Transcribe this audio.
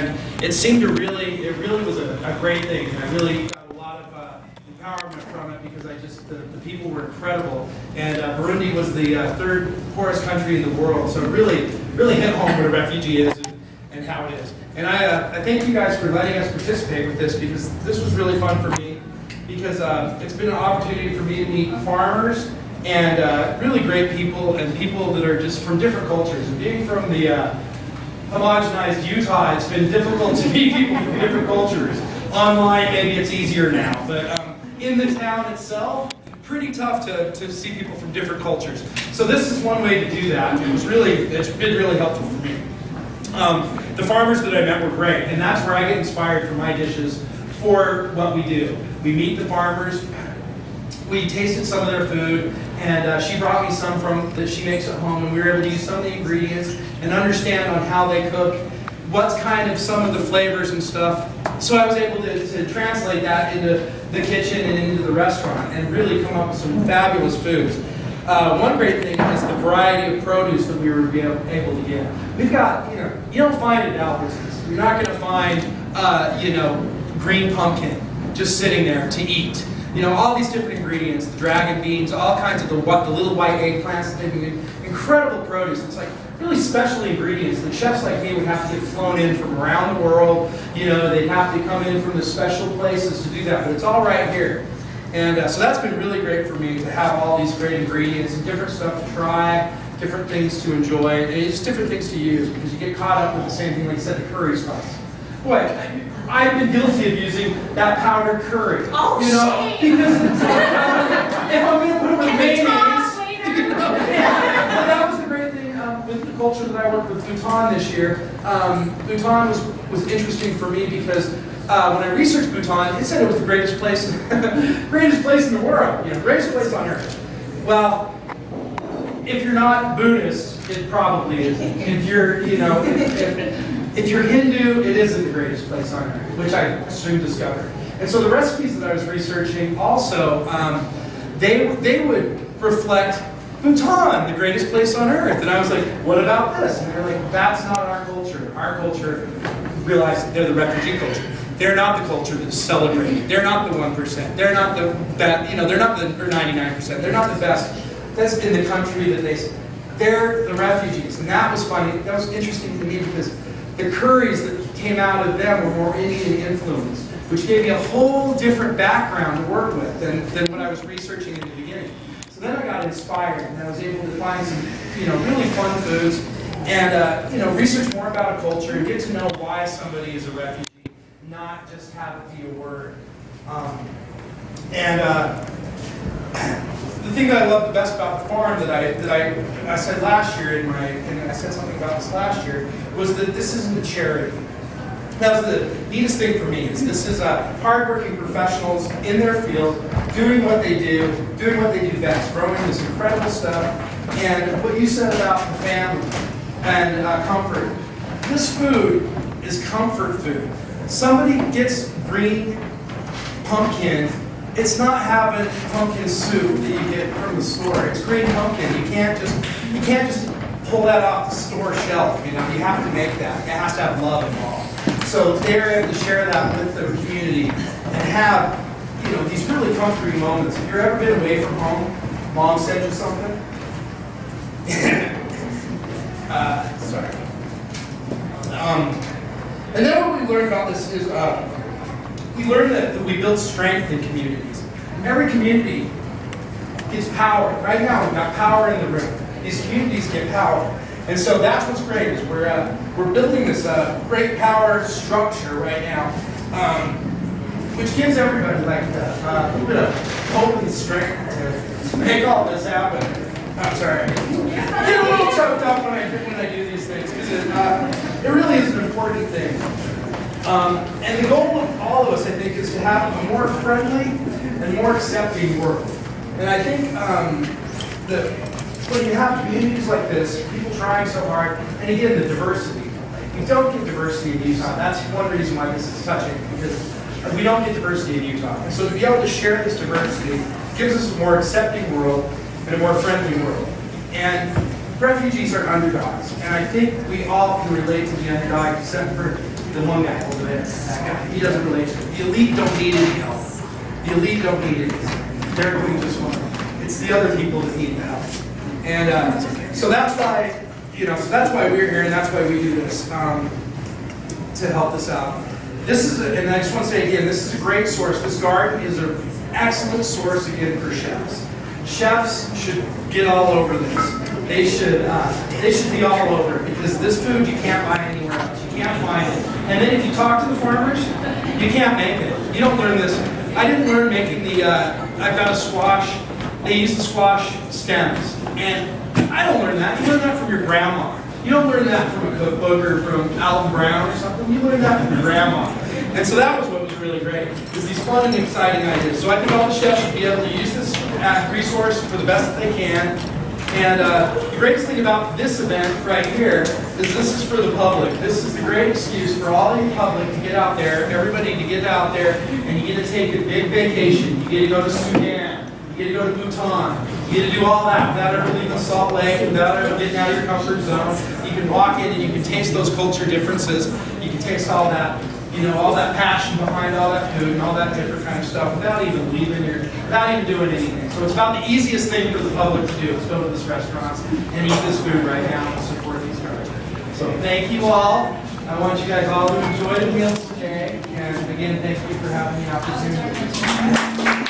and it seemed to really, it really was a great thing, and I really got a lot of empowerment from it because the people were incredible, and Burundi was the third poorest country in the world, so it really hit home what a refugee is and how it is. And I thank you guys for letting us participate with this, because this was really fun for me, because it's been an opportunity for me to meet farmers and really great people, and people that are just from different cultures. And being from the homogenized Utah, it's been difficult to meet people from different cultures. Online, maybe it's easier now, but in the town itself, pretty tough to see people from different cultures. So this is one way to do that. It's been really helpful for me. The farmers that I met were great, and that's where I get inspired for my dishes for what we do. We meet the farmers, we tasted some of their food, and she brought me some that she makes at home, and we were able to use some of the ingredients and understand on how they cook, what's kind of some of the flavors and stuff. So I was able to translate that into the kitchen and into the restaurant and really come up with some fabulous foods. One great thing is the variety of produce that we were able to get. We've got, you don't find it at Albertsons. You're not going to find, green pumpkin just sitting there to eat. All these different ingredients, the dragon beans, all kinds of the little white eggplants, incredible produce. It's like really special ingredients that chefs like me would have to get flown in from around the world. They'd have to come in from the special places to do that, but it's all right here. And so that's been really great for me to have all these great ingredients and different stuff to try, different things to enjoy, and just different things to use, because you get caught up with the same thing, like I said, the curry spice. Boy, I've been guilty of using that powdered curry. Oh, because it's if I'm going to put it with mayonnaise. But that was the great thing with the culture that I worked with Bhutan this year. Bhutan was interesting for me because when I researched Bhutan, it said it was the greatest place in the world, greatest place on earth. Well, if you're not Buddhist, it probably isn't. If you're, if you're Hindu, it isn't the greatest place on earth, which I soon discovered. And so the recipes that I was researching also, they would reflect Bhutan, the greatest place on earth. And I was like, what about this? And they're like, that's not our culture. Our culture, realized they're the refugee culture. They're not the culture that's celebrated. They're not the 1%. They're not the they're not the 99%. They're not the best. That's in the country that they're the refugees. And that was funny. That was interesting to me because the curries that came out of them were more Indian influenced, which gave me a whole different background to work with than what I was researching in the beginning. So then I got inspired, and I was able to find some, really fun foods, and research more about a culture and get to know why somebody is a refugee, not just have it be a word. The thing that I love the best about the farm that I said last year and I said something about this last year, was that this isn't a charity. That was the neatest thing for me, is this is hardworking professionals in their field, doing what they do best, growing this incredible stuff. And what you said about the family and comfort, this food is comfort food. Somebody gets green pumpkin, it's not having pumpkin soup that you get from the store. It's green pumpkin. You can't just pull that off the store shelf. You have to make that. It has to have love involved. So they're able to share that with the community and have these really comforting moments. If you've ever been away from home, mom sent you something. Sorry. And then what we learned about this is we learned that we build strength in communities. Every community gets power. Right now, we've got power in the room. These communities get power. And so that's what's great, is we're building this great power structure right now, which gives everybody like a little bit of hope and strength to make all this happen. I'm sorry. I get a little choked up when I do these things, because it really is an important thing. And the goal of all of us, I think, is to have a more friendly and more accepting world. And I think that when you have communities like this, people trying so hard, and again, the diversity. We don't get diversity in Utah. That's one reason why this is touching, because we don't get diversity in Utah. And so to be able to share this diversity gives us a more accepting world and a more friendly world. And refugees are underdogs, and I think we all can relate to the underdog, except for the one guy over there, that guy. He doesn't relate to it. The elite don't need any help. The elite don't need any help. They're doing just fine. It's the other people that need the help. And so that's why, so that's why we're here, and that's why we do this, to help us out. This is, and I just want to say again, this is a great source. This garden is an excellent source again for chefs. Chefs should get all over this. They should be all over it, because this food you can't buy anywhere else. You can't find it. And then if you talk to the farmers, you can't make it. You don't learn this. I didn't learn making the, I've got a squash. They use the squash stems. And I don't learn that. You learn that from your grandma. You don't learn that from a cookbook or from Alton Brown or something. You learn that from your grandma. And so that was what was really great, is these fun and exciting ideas. So I think all the chefs should be able to use this resource for the best that they can. And the greatest thing about this event right here is this is for the public. This is the great excuse for all of the public to get out there, everybody to get out there, and you get to take a big vacation. You get to go to Sudan. You get to go to Bhutan. You get to do all that without ever leaving Salt Lake, without ever getting out of your comfort zone. You can walk in and you can taste those culture differences. You can taste all that, all that passion behind all that food and all that different kind of stuff without even without even doing anything. So it's about the easiest thing for the public to do is go to this restaurant and eat this food right now and support these guys. So thank you all. I want you guys all to enjoy the meals today. And again, thank you for having the opportunity.